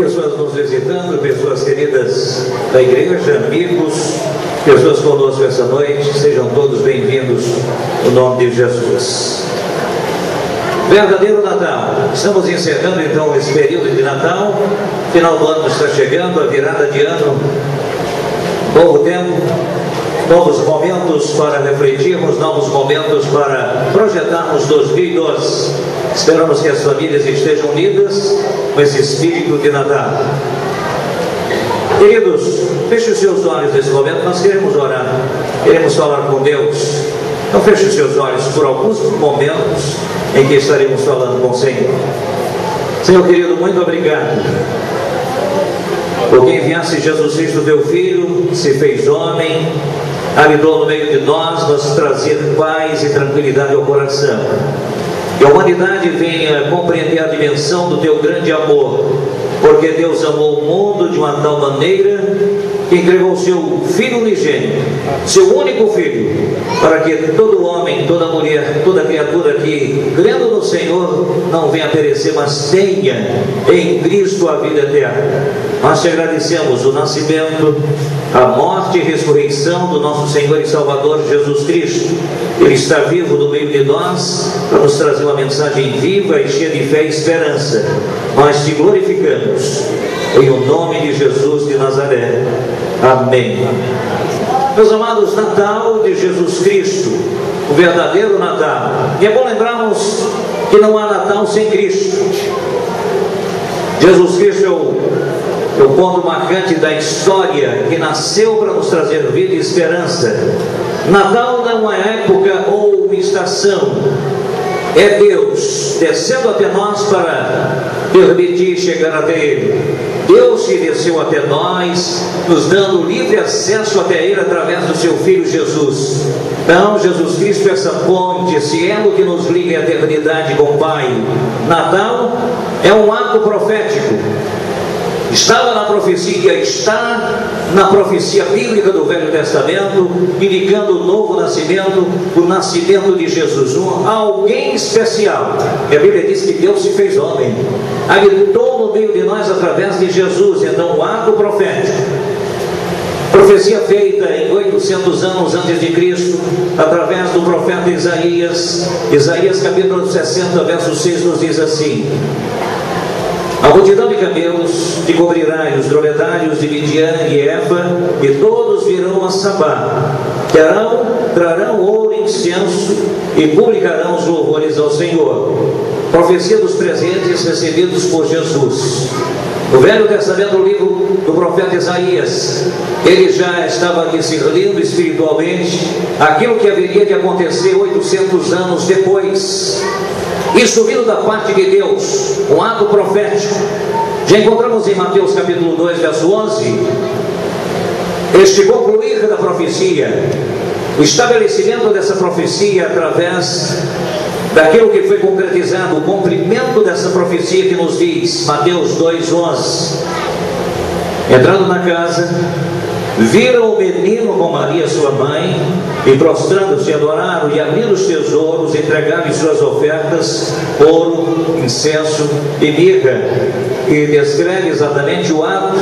pessoas nos visitando, pessoas queridas da igreja, amigos, pessoas conosco essa noite, sejam todos bem-vindos no nome de Jesus. Verdadeiro Natal. Estamos encerrando então esse período de Natal. Final do ano está chegando, a virada de ano, novo tempo, novos momentos para refletirmos, novos momentos para projetarmos 2012. Esperamos que as famílias estejam unidas com esse espírito de Natal. Queridos, feche os seus olhos nesse momento, nós queremos orar, queremos falar com Deus. Então feche os seus olhos por alguns momentos em que estaremos falando com o Senhor. Senhor querido, muito obrigado, porque enviaste Jesus Cristo, teu Filho, se fez homem, habitou no meio de nós, nos trazer paz e tranquilidade ao coração. Que a humanidade venha compreender a dimensão do teu grande amor, porque Deus amou o mundo de uma tal maneira que entregou o seu Filho unigênito, seu único Filho, para que todo homem, toda mulher, toda criatura que, crendo no Senhor, não venha a perecer, mas tenha em Cristo a vida eterna. Nós te agradecemos o nascimento, a morte e ressurreição do nosso Senhor e Salvador Jesus Cristo. Ele está vivo no meio de nós para nos trazer uma mensagem viva e cheia de fé e esperança. Nós te glorificamos em o nome de Jesus de Nazaré. Amém. Meus amados, Natal de Jesus Cristo, o verdadeiro Natal. E é bom lembrarmos que não há Natal sem Cristo. Jesus Cristo é o ponto marcante da história, que nasceu para nos trazer vida e esperança. Natal não é uma época ou uma estação, é Deus descendo até nós para permitir chegar até Ele. Deus que desceu até nós, nos dando livre acesso até Ele através do seu Filho Jesus. Então, Jesus Cristo é essa ponte, esse elo que nos liga à eternidade com o Pai. Natal é um ato profético. Estava na profecia, está na profecia bíblica do Velho Testamento, indicando o novo nascimento, o nascimento de Jesus, alguém especial. E a Bíblia diz que Deus se fez homem, habitou no meio de nós através de Jesus. Então, o ato profético, profecia feita em 800 anos antes de Cristo, através do profeta Isaías. Isaías capítulo 60, verso 6 nos diz assim: a multidão de camelos te cobrirá, e os dromedários de Midian e Efa, e todos virão a Sabá. Trarão ouro e incenso, e publicarão os louvores ao Senhor. Profecia dos presentes recebidos por Jesus. No Velho Testamento, o livro do profeta Isaías, ele já estava discernindo espiritualmente aquilo que haveria de acontecer 800 anos depois. Isso vindo da parte de Deus, um ato profético. Já encontramos em Mateus capítulo 2, verso 11, este concluir da profecia, o estabelecimento dessa profecia através daquilo que foi concretizado, o cumprimento dessa profecia que nos diz, Mateus 2, 11, entrando na casa, viram o menino com Maria sua mãe, e prostrando-se adoraram, e abrindo os tesouros, entregaram suas ofertas, ouro, incenso e mirra. E descreve exatamente o ato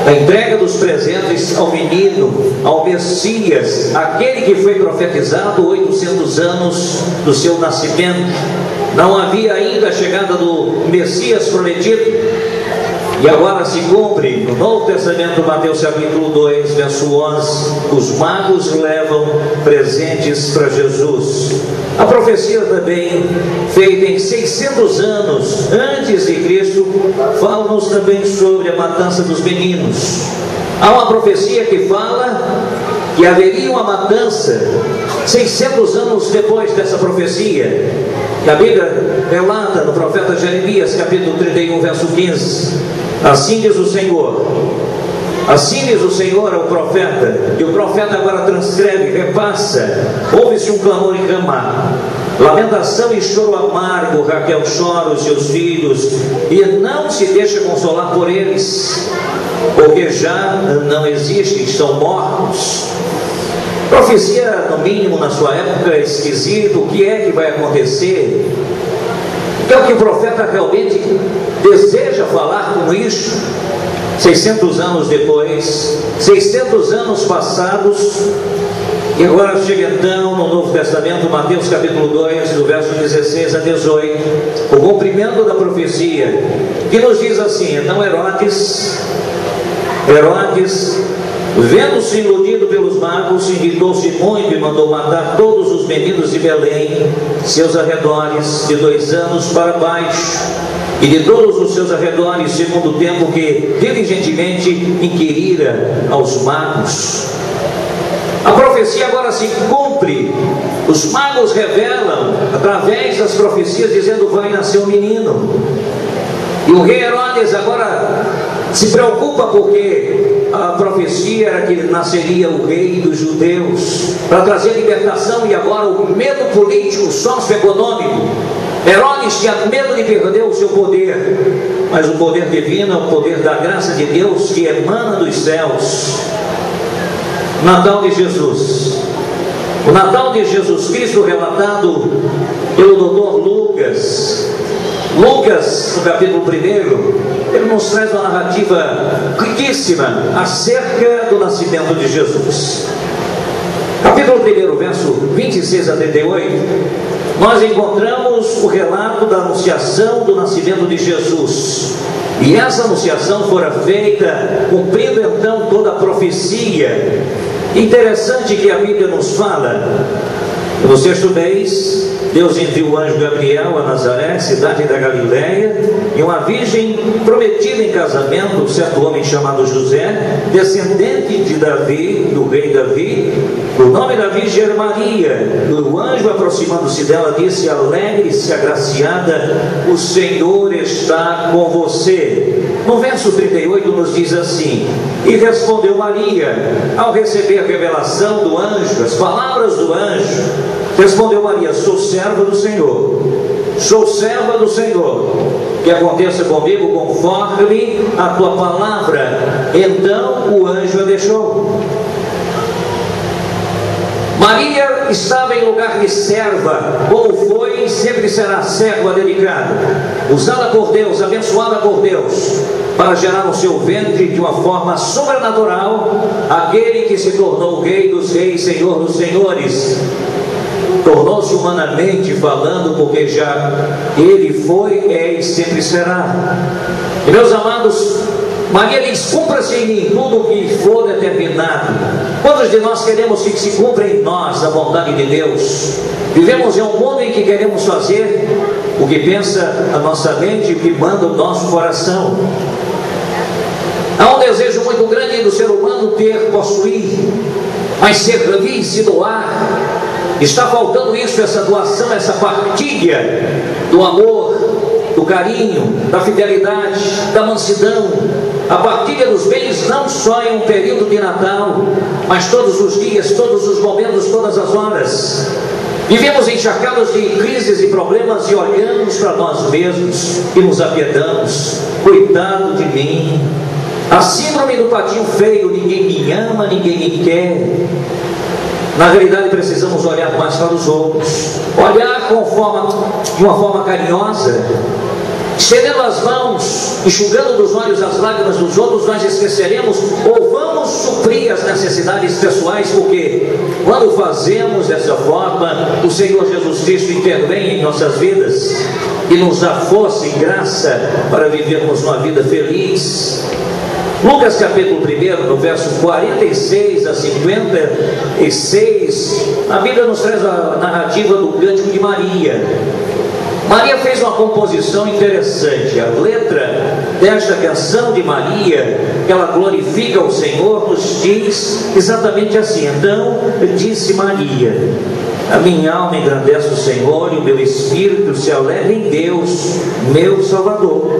da entrega dos presentes ao menino, ao Messias, aquele que foi profetizado 800 anos do seu nascimento. Não havia ainda a chegada do Messias prometido, e agora se cumpre no Novo Testamento, Mateus capítulo 2, verso 11, os magos levam presentes para Jesus. A profecia também, feita em 600 anos antes de Cristo, fala-nos também sobre a matança dos meninos. Há uma profecia que fala que haveria uma matança 600 anos depois dessa profecia, que a Bíblia relata no profeta Jeremias, capítulo 31, verso 15. Assim diz o Senhor, assim diz o Senhor ao profeta, e o profeta agora transcreve, repassa. Ouve-se um clamor em Ramá, lamentação e choro amargo. Raquel chora os seus filhos, e não se deixa consolar por eles, porque já não existem, estão mortos. Profecia, no mínimo na sua época, esquisito. O que é que vai acontecer? Então, que o profeta realmente deseja falar com isso, 600 anos depois, 600 anos passados, e agora chega então no Novo Testamento, Mateus capítulo 2, do verso 16 a 18, o cumprimento da profecia, que nos diz assim: então Herodes, vendo-se iludido pelos magos, irritou-se muito e mandou matar todos os meninos de Belém, seus arredores, de 2 anos para baixo, e de todos os seus arredores, segundo o tempo que diligentemente inquirira aos magos. A profecia agora se cumpre. Os magos revelam através das profecias, dizendo: vai nascer um menino. E o rei Herodes agora se preocupa, porque a profecia era que nasceria o rei dos judeus, para trazer libertação. E agora o medo político, socioeconômico. Herodes tinha medo de perder o seu poder, mas o poder divino é o poder da graça de Deus que emana dos céus. Natal de Jesus. O Natal de Jesus Cristo, relatado pelo doutor Lucas. Lucas, no capítulo 1, ele nos traz uma narrativa riquíssima acerca do nascimento de Jesus. Capítulo 1, verso 26 a 38, nós encontramos o relato da anunciação do nascimento de Jesus. E essa anunciação fora feita cumprindo então toda a profecia. Interessante que a Bíblia nos fala, no 6º mês, Deus enviou o anjo Gabriel a Nazaré, cidade da Galileia, e uma virgem prometida em casamento, certo homem chamado José, descendente de Davi, do rei Davi. O nome da virgem era Maria. E o anjo, aproximando-se dela, disse: alegre-se, agraciada, o Senhor está com você. No verso 38 nos diz assim: e respondeu Maria, ao receber a revelação do anjo, as palavras do anjo, respondeu Maria: sou serva do Senhor, sou serva do Senhor, que aconteça comigo conforme a tua palavra. Então o anjo a deixou. Maria estava em lugar de serva, como foi e sempre será serva dedicada, usada por Deus, abençoada por Deus, para gerar no seu ventre de uma forma sobrenatural aquele que se tornou Rei dos Reis, Senhor dos Senhores. Tornou-se humanamente falando, porque já Ele foi, é e sempre será. E meus amados, Maria diz: cumpra-se em mim tudo o que for determinado. Quantos de nós queremos que se cumpra em nós a vontade de Deus? Vivemos em um mundo em que queremos fazer o que pensa a nossa mente e o que manda o nosso coração. Há um desejo muito grande do ser humano ter, possuir, mas servir e se doar. Está faltando isso, essa doação, essa partilha do amor, do carinho, da fidelidade, da mansidão, a partilha dos bens, não só em um período de Natal, mas todos os dias, todos os momentos, todas as horas. Vivemos encharcados de crises e problemas e olhamos para nós mesmos e nos apiedamos: coitado de mim. A síndrome do patinho feio: ninguém me ama, ninguém me quer. Na realidade, precisamos olhar mais para os outros, olhar de uma forma carinhosa, estendendo as mãos, enxugando dos olhos as lágrimas dos outros. Nós esqueceremos ou vamos suprir as necessidades pessoais, porque quando fazemos dessa forma, o Senhor Jesus Cristo intervém em nossas vidas e nos dá força e graça para vivermos uma vida feliz. Lucas capítulo 1, no verso 46 a 56, a Bíblia nos traz a narrativa do cântico de Maria. Maria fez uma composição interessante. A letra desta canção de Maria, que ela glorifica o Senhor, nos diz exatamente assim: então disse Maria: a minha alma engrandece o Senhor, e o meu espírito se alegra em Deus, meu Salvador,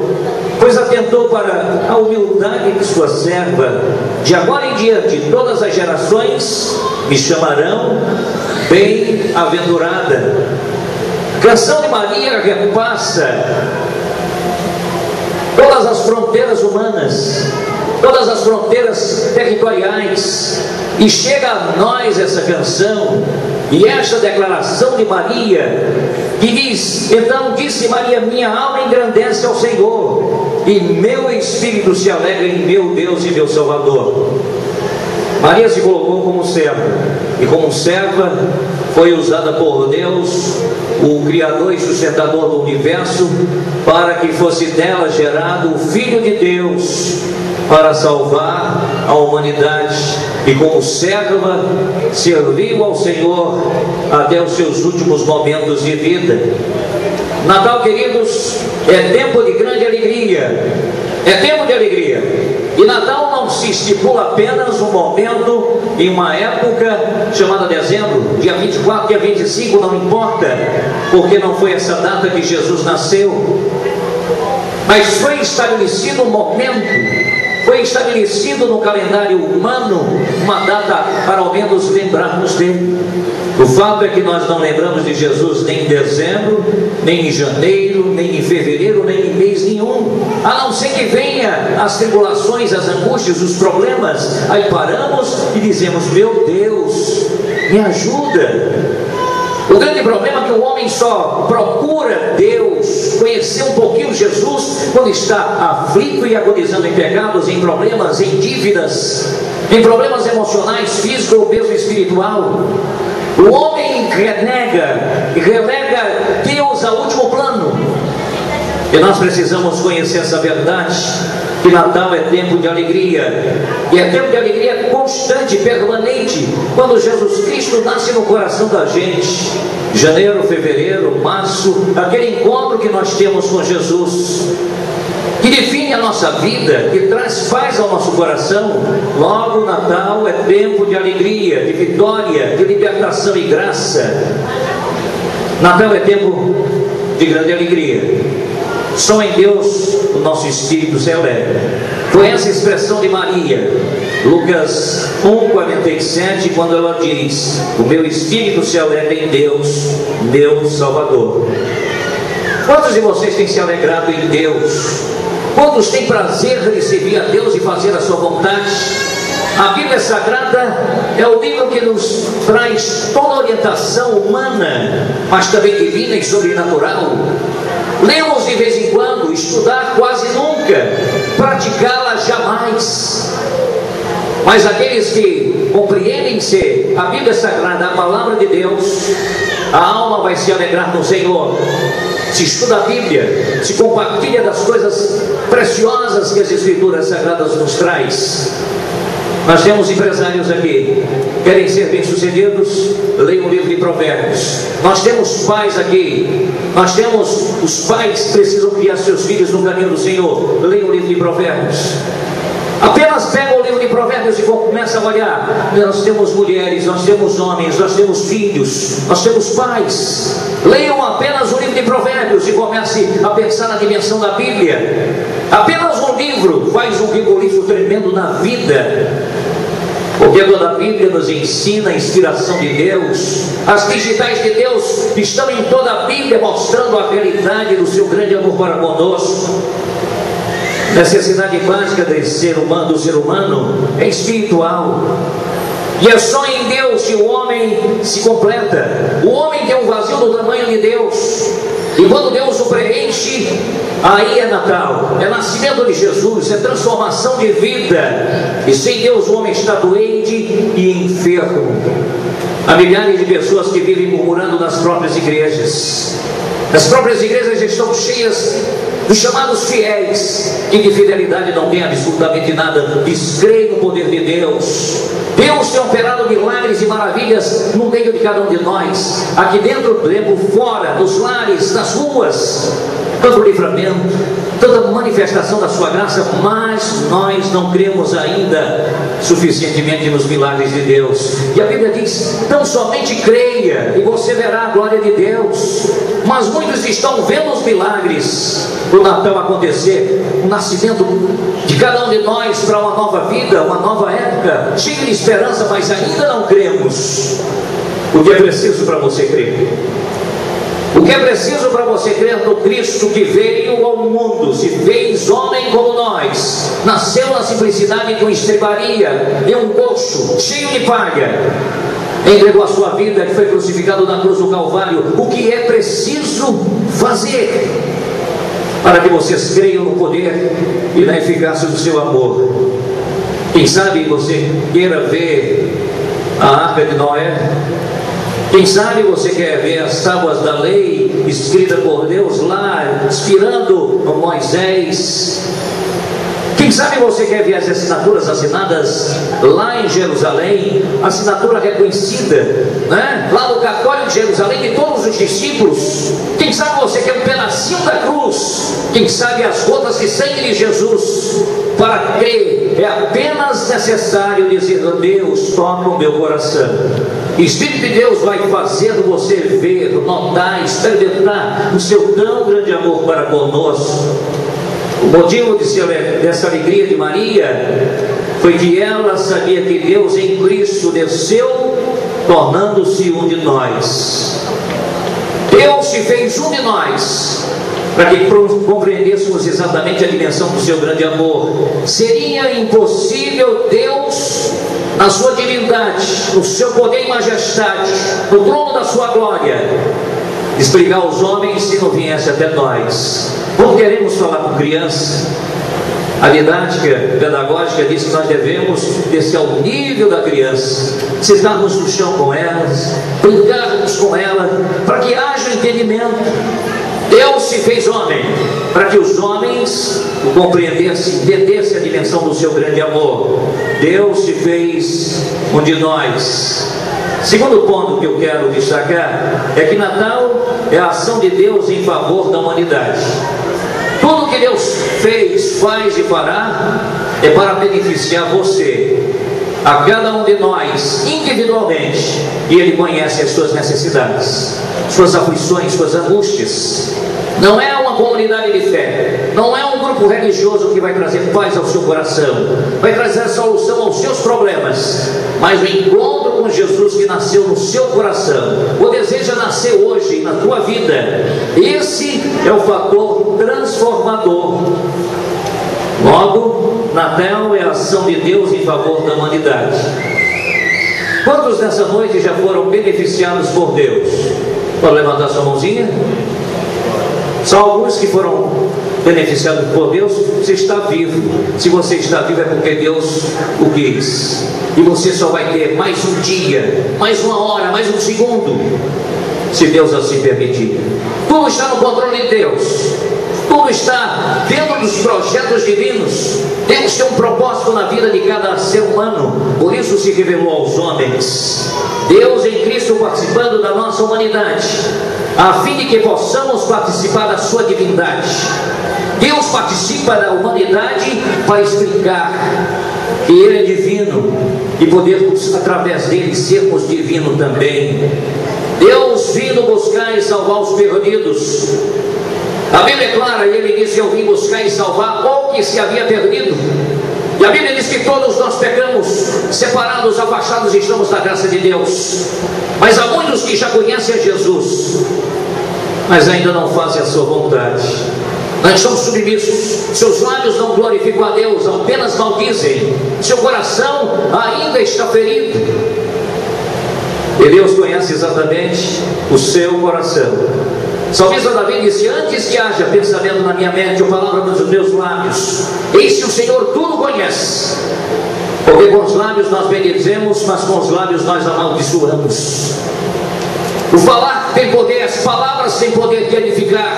pois atentou para a humildade de sua serva. De agora em diante todas as gerações me chamarão bem-aventurada. A canção de Maria repassa todas as fronteiras humanas, todas as fronteiras territoriais, e chega a nós essa canção, E esta declaração de Maria, que diz: então disse Maria, minha alma engrandece ao Senhor, e meu espírito se alegra em meu Deus e meu Salvador. Maria se colocou como serva, e como serva foi usada por Deus, o Criador e sustentador do universo, para que fosse dela gerado o Filho de Deus, para salvar a humanidade. E como serva serviu ao Senhor até os seus últimos momentos de vida. Natal, queridos, é tempo de grande alegria. É tempo de alegria. E Natal não se estipula apenas um momento em uma época chamada dezembro, dia 24, dia 25, não importa, porque não foi essa data que Jesus nasceu, mas foi estabelecido um momento, foi estabelecido no calendário humano uma data para ao menos lembrarmos dele. O fato é que nós não lembramos de Jesus nem em dezembro, nem em janeiro, nem em fevereiro, nem em mês nenhum, a não ser que venha as tribulações, as angústias, os problemas. Aí paramos e dizemos: meu Deus, me ajuda. O grande problema é que o homem só procura Deus, conhecer um pouquinho Jesus, quando está aflito e agonizando em pecados, em problemas, em dívidas, em problemas emocionais, físicos ou mesmo espiritual. O homem relega e relega Deus ao último plano. E nós precisamos conhecer essa verdade, que Natal é tempo de alegria, e é tempo de alegria constante, permanente, quando Jesus Cristo nasce no coração da gente. Janeiro, fevereiro, março, aquele encontro que nós temos com Jesus, que define a nossa vida, que traz paz ao nosso coração. Logo, Natal é tempo de alegria, de vitória, de libertação e graça. Natal é tempo de grande alegria. Só em Deus o nosso espírito se alegra. Foi essa expressão de Maria, Lucas 1,47, quando ela diz: o meu espírito se alegra em Deus, meu Salvador. Quantos de vocês têm se alegrado em Deus? Quantos têm prazer de servir a Deus e fazer a sua vontade? A Bíblia Sagrada é o livro que nos traz toda a orientação humana, mas também divina e sobrenatural. Lemos de vez em quando, estudar quase nunca, praticá-la jamais. Mas aqueles que compreendem-se a Bíblia Sagrada, a palavra de Deus, a alma vai se alegrar no Senhor. Se estuda a Bíblia, se compartilha das coisas preciosas que as Escrituras Sagradas nos traz. Nós temos empresários aqui, querem ser bem-sucedidos? Leiam o livro de Provérbios. Nós temos pais aqui, nós temos os pais que precisam criar seus filhos no caminho do Senhor. Leiam o livro de Provérbios. Apenas pega o livro de Provérbios e começa a olhar. Nós temos mulheres, nós temos homens, nós temos filhos, nós temos pais. Leiam apenas o livro de Provérbios e comece a pensar na dimensão da Bíblia. Apenas um livro faz um vigorizo tremendo na vida, porque toda a Bíblia nos ensina a inspiração de Deus. As digitais de Deus estão em toda a Bíblia, mostrando a realidade do seu grande amor para conosco. Necessidade básica do ser humano é espiritual, e é só em Deus que o homem se completa. O homem tem um vazio do tamanho de Deus, e quando Deus o preenche, aí é Natal, é nascimento de Jesus, é transformação de vida. E sem Deus o homem está doente e enfermo. Há milhares de pessoas que vivem murmurando nas próprias igrejas. As próprias igrejas estão cheias dos chamados fiéis, que de fidelidade não tem absolutamente nada. Descreem no poder de Deus. Deus tem operado milagres e maravilhas no meio de cada um de nós, aqui dentro, fora, nos lares, nas ruas. Tanto livramento, tanta manifestação da sua graça, mas nós não cremos ainda suficientemente nos milagres de Deus. E a Bíblia diz: tão somente creia e você verá a glória de Deus. Mas muitos estão vendo os milagres do Natal acontecer, o nascimento de cada um de nós para uma nova vida, uma nova época, cheio de esperança, mas ainda não cremos. O que é preciso para você crer? O que é preciso para você crer no Cristo que veio ao mundo, se fez homem como nós, nasceu na simplicidade de uma estrebaria, em um coxo cheio de palha, entregou a sua vida, que foi crucificado na cruz do Calvário. O que é preciso fazer para que vocês creiam no poder e na eficácia do seu amor? Quem sabe você queira ver a arca de Noé? Quem sabe você quer ver as tábuas da lei escrita por Deus lá, inspirando Moisés? Quem sabe você quer ver as assinaturas assinadas lá em Jerusalém, assinatura reconhecida, né? Lá no cartório de Jerusalém, de todos os discípulos? Quem sabe você quer um pedacinho da cruz? Quem sabe as gotas de sangue de Jesus? Para crer é apenas necessário dizer: Deus, toca o meu coração. O Espírito de Deus vai fazendo você ver, notar, experimentar o seu tão grande amor para conosco. O motivo dessa alegria de Maria foi que ela sabia que Deus em Cristo desceu, tornando-se um de nós. Deus se fez um de nós, para que compreendêssemos exatamente a dimensão do seu grande amor. Seria impossível Deus, na sua divindade, no seu poder e majestade, no trono da sua glória, explicar aos homens se não viesse até nós. Como queremos falar com criança, a didática pedagógica diz que nós devemos descer ao nível da criança, sentarmos no chão com elas, brincarmos com ela, para que haja entendimento. Deus se fez homem para que os homens o compreendessem, entendessem a dimensão do seu grande amor. Deus se fez um de nós. Segundo ponto que eu quero destacar é que Natal é a ação de Deus em favor da humanidade. Tudo que Deus fez, faz e fará é para beneficiar você, a cada um de nós individualmente, e Ele conhece as suas necessidades, suas aflições, suas angústias. Não é uma comunidade de fé, não é um grupo religioso que vai trazer paz ao seu coração, vai trazer solução aos seus problemas, mas o encontro com Jesus que nasceu no seu coração, ou deseja nascer hoje na tua vida. Esse é o fator transformador. Logo, Natal é a ação de Deus em favor da humanidade. Quantos nessa noite já foram beneficiados por Deus? Pode levantar sua mãozinha? Só alguns que foram beneficiados por Deus. Você está vivo. Se você está vivo é porque Deus o quis. E você só vai ter mais um dia, mais uma hora, mais um segundo, se Deus assim permitir. Tudo está no controle de Deus. Tudo está dentro dos projetos divinos. Deus tem um propósito na vida de cada ser humano. Por isso se revelou aos homens. Deus em Cristo participando da nossa humanidade, a fim de que possamos participar da sua divindade. Deus participa da humanidade para explicar que Ele é divino e podemos através dele sermos divinos também. Deus vindo buscar e salvar os perdidos. A Bíblia é clara, Ele disse: eu vim buscar e salvar o que se havia perdido. E a Bíblia diz que todos nós pecamos, separados, afastados estamos da graça de Deus. Mas há muitos que já conhecem a Jesus, mas ainda não fazem a sua vontade. Nós somos submissos, seus lábios não glorificam a Deus, apenas maldizem, seu coração ainda está ferido. E Deus conhece exatamente o seu coração. O salmista Davi disse: antes que haja pensamento na minha mente ou palavra nos meus lábios, eis que o Senhor tudo conhece. Porque com os lábios nós bendizemos, mas com os lábios nós amaldiçoamos. O falar tem poder, as palavras têm poder de edificar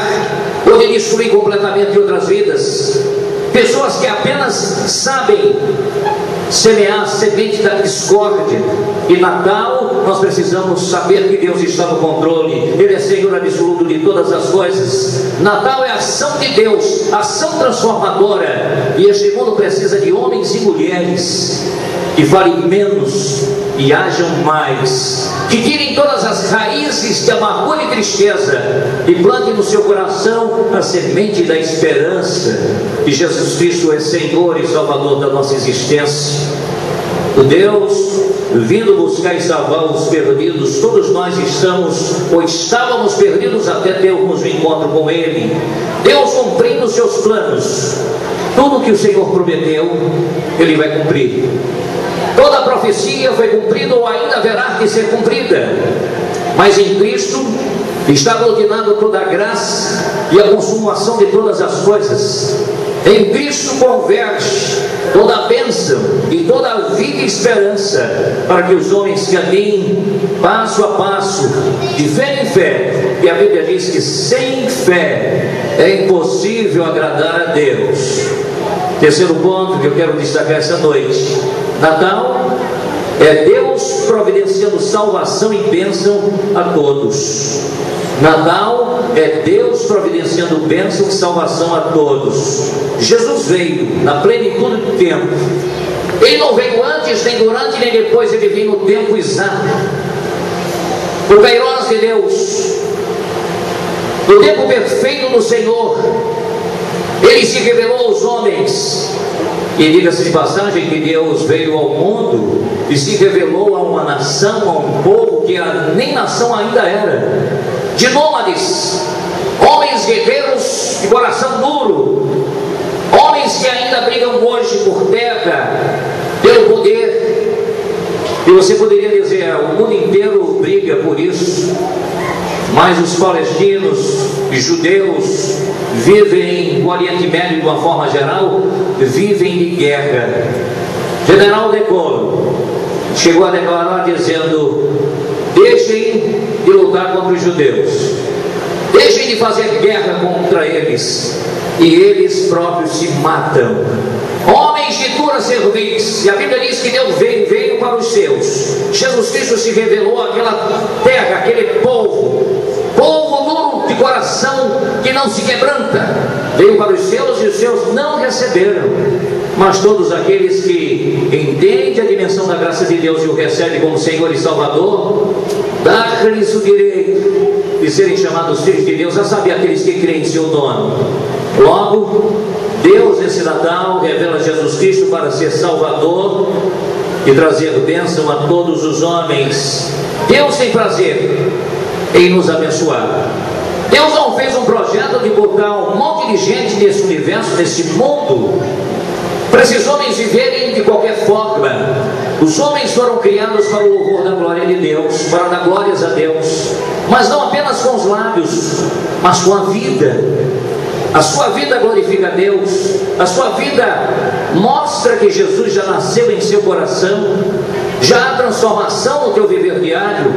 ou de destruir completamente outras vidas. Pessoas que apenas sabem semear a semente da discórdia. E Natal, nós precisamos saber que Deus está no controle. Ele é Senhor absoluto de todas as coisas. Natal é a ação de Deus, ação transformadora. E este mundo precisa de homens e mulheres que falem menos e hajam mais, que tirem todas as raízes de amargura e tristeza e plantem no seu coração a semente da esperança que Jesus Cristo é Senhor e Salvador da nossa existência. O Deus vindo buscar e salvar os perdidos. Todos nós estamos ou estávamos perdidos até termos um encontro com Ele. Deus cumprindo os seus planos. Tudo que o Senhor prometeu, Ele vai cumprir. Toda a profecia foi cumprida ou ainda haverá de ser cumprida, mas em Cristo está aglutinado toda a graça e a consumação de todas as coisas. Em Cristo converge toda a bênção e toda a vida e esperança, para que os homens caminhem passo a passo, de fé em fé. E a Bíblia diz que sem fé é impossível agradar a Deus. Terceiro ponto que eu quero destacar essa noite: Natal é Deus providenciando salvação e bênção a todos. Natal é Deus providenciando bênção e salvação a todos. Jesus veio na plenitude do tempo. Ele não veio antes, nem durante, nem depois. Ele veio no tempo exato, no kairos de Deus, no tempo perfeito do Senhor. Ele se revelou aos homens. E diga-se de passagem que Deus veio ao mundo e se revelou a uma nação, a um povo que nem nação ainda era, de nômades, homens guerreiros de coração duro, homens que ainda brigam hoje por terra, pelo poder. E você poderia dizer, o mundo inteiro briga por isso, mas os palestinos e judeus vivem no Oriente Médio de uma forma geral, vivem de guerra. General de Gaulle chegou a declarar dizendo: deixem de lutar contra os judeus, deixem de fazer guerra contra eles, e eles próprios se matam. Homens de dura cerviz. E a Bíblia diz que Deus veio para os seus. Jesus Cristo se revelou àquela terra, aquele povo duro de coração que não se quebranta. Veio para os seus e os seus não receberam. Mas todos aqueles que entendem a dimensão da graça de Deus e o recebem como Senhor e Salvador, dá-lhes o direito de serem chamados filhos de Deus, a saber, aqueles que creem em seu nome. Logo, Deus nesse Natal revela Jesus Cristo para ser Salvador e trazer bênção a todos os homens. Deus tem prazer em nos abençoar. Deus não fez um projeto de botar um monte de gente nesse universo, nesse mundo, para esses homens viverem de qualquer forma. Os homens foram criados para o louvor da glória de Deus, para dar glórias a Deus, mas não apenas com os lábios, mas com a vida. A sua vida glorifica a Deus, a sua vida mostra que Jesus já nasceu em seu coração, já há transformação no teu viver diário.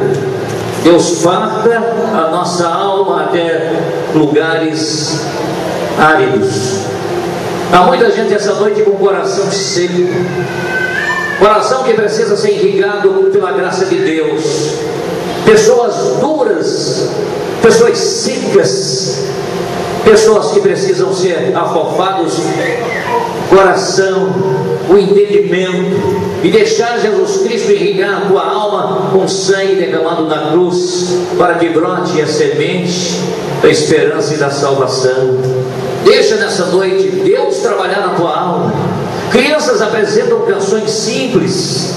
Deus farta a nossa alma até lugares áridos. Há muita gente essa noite com o coração seco, coração que precisa ser irrigado pela graça de Deus. Pessoas duras, pessoas secas, pessoas que precisam ser afofados, coração, o entendimento, e deixar Jesus Cristo irrigar a tua alma com sangue derramado na cruz, para que brote a semente da esperança e da salvação. Deixa nessa noite Deus trabalhar na tua alma. Crianças apresentam canções simples,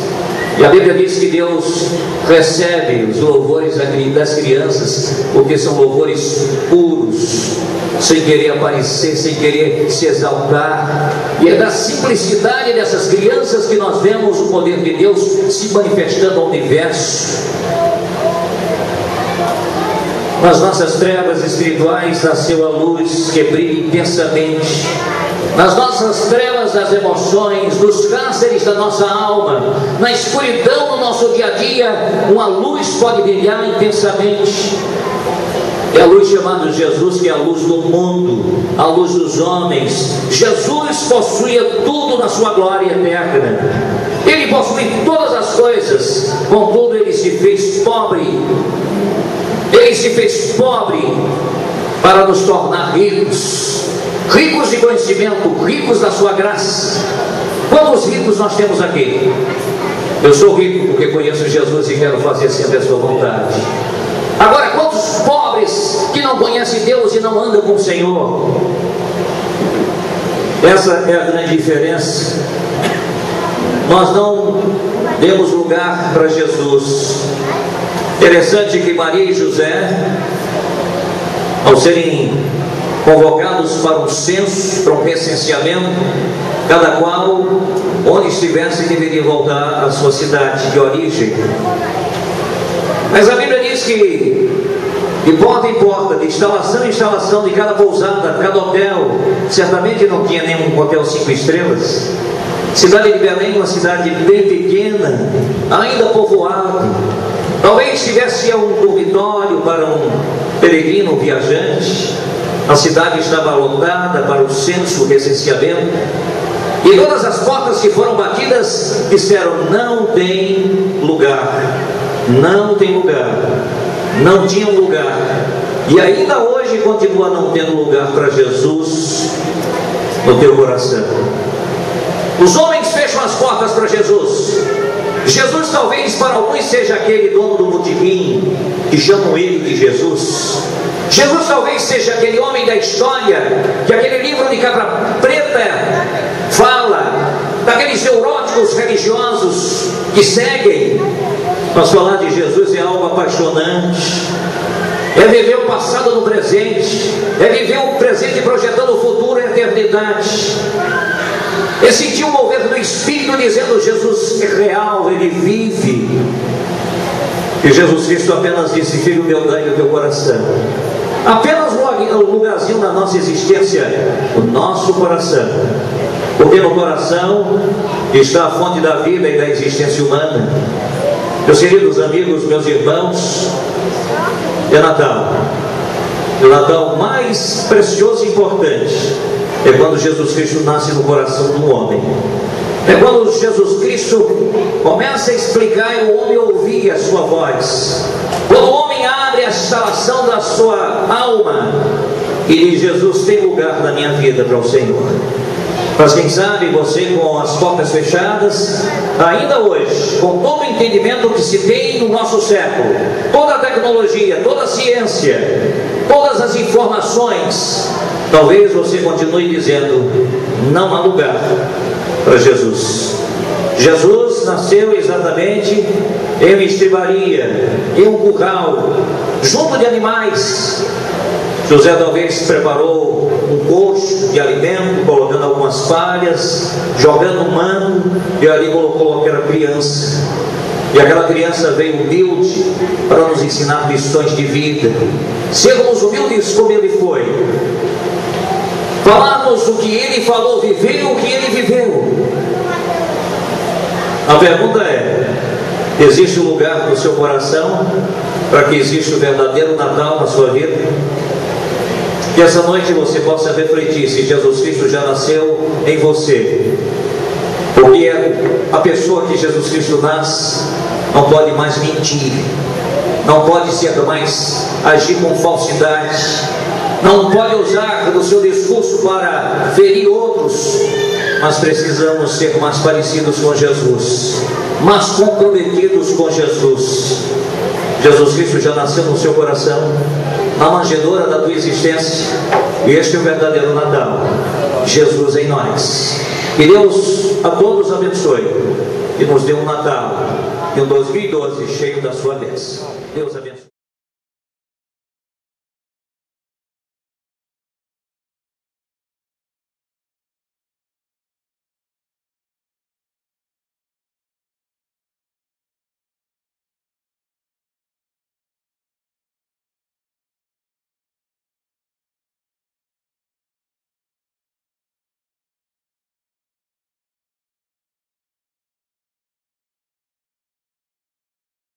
e a Bíblia diz que Deus recebe os louvores das crianças, porque são louvores puros, sem querer aparecer, sem querer se exaltar. E é da simplicidade dessas crianças que nós vemos o poder de Deus se manifestando ao universo. Nas nossas trevas espirituais nasceu a luz que brilha intensamente. Nas nossas trevas das emoções, nos cânceres da nossa alma, na escuridão do nosso dia a dia, uma luz pode brilhar intensamente. É a luz chamada Jesus, que é a luz do mundo, a luz dos homens. Jesus possuía tudo na sua glória eterna. Ele possui todas as coisas, contudo ele se fez pobre. Ele se fez pobre para nos tornar ricos, ricos de conhecimento, ricos da sua graça. Quantos ricos nós temos aqui? Eu sou rico porque conheço Jesus e quero fazer sempre a sua vontade. Agora, quantos pobres que não conhecem Deus e não andam com o Senhor? Essa é a grande diferença. Nós não demos lugar para Jesus. Interessante que Maria e José, ao serem convocados para um censo, para um recenseamento, cada qual onde estivesse, deveria voltar à sua cidade de origem. Mas a Bíblia diz que de porta em porta, de instalação em instalação, de cada pousada, cada hotel, certamente não tinha nenhum hotel 5 estrelas. Cidade de Belém, uma cidade bem pequena, ainda povoada. Talvez tivesse um dormitório para um peregrino, um viajante. A cidade estava lotada para o censo, o recenseamento. E todas as portas que foram batidas disseram: não tem lugar, não tem lugar, não tinha um lugar. E ainda hoje continua não tendo lugar para Jesus no teu coração. Os homens fecham as portas para Jesus. Jesus talvez para alguns seja aquele dono do botequim que chamam ele de Jesus. Jesus talvez seja aquele homem da história que aquele livro de Cabra Preta fala, daqueles neuróticos religiosos que seguem. Mas falar de Jesus é algo apaixonante. É viver o passado no presente, é viver o presente projetando o futuro e a eternidade. É sentir o mover do Espírito dizendo: Jesus é real, Ele vive. E Jesus Cristo apenas disse: filho meu, dai o teu coração. Apenas um lugarzinho na nossa existência, o nosso coração. Porque no coração está a fonte da vida e da existência humana. Meus queridos amigos, meus irmãos, é Natal. O Natal mais precioso e importante é quando Jesus Cristo nasce no coração do homem. É quando Jesus Cristo começa a explicar e o homem ouvir a sua voz. Quando o homem abre a instalação da sua alma e diz: Jesus, tem lugar na minha vida para o Senhor. Mas quem sabe você, com as portas fechadas, ainda hoje, com todo o entendimento que se tem no nosso século, toda a tecnologia, toda a ciência, todas as informações, talvez você continue dizendo: não há lugar para Jesus. Jesus nasceu exatamente em uma estribaria, em um curral, junto de animais. José talvez preparou um coxo de alimento, colocando algumas palhas, jogando um mano, e ali colocou aquela criança. E aquela criança veio humilde para nos ensinar lições de vida. Sermos humildes como ele foi. Falarmos o que ele falou, viver o que ele viveu. A pergunta é: existe um lugar no seu coração para que exista o verdadeiro Natal na sua vida? Que essa noite você possa refletir se Jesus Cristo já nasceu em você. Porque a pessoa que Jesus Cristo nasce não pode mais mentir, não pode ser mais agir com falsidade, não pode usar do seu discurso para ferir outros. Mas precisamos ser mais parecidos com Jesus, mais comprometidos com Jesus. Jesus Cristo já nasceu no seu coração, na manjedoura da tua existência, e este é o verdadeiro Natal, Jesus em nós. Que Deus a todos abençoe e nos dê um Natal e um 2012 cheio da sua bênção. Deus abençoe.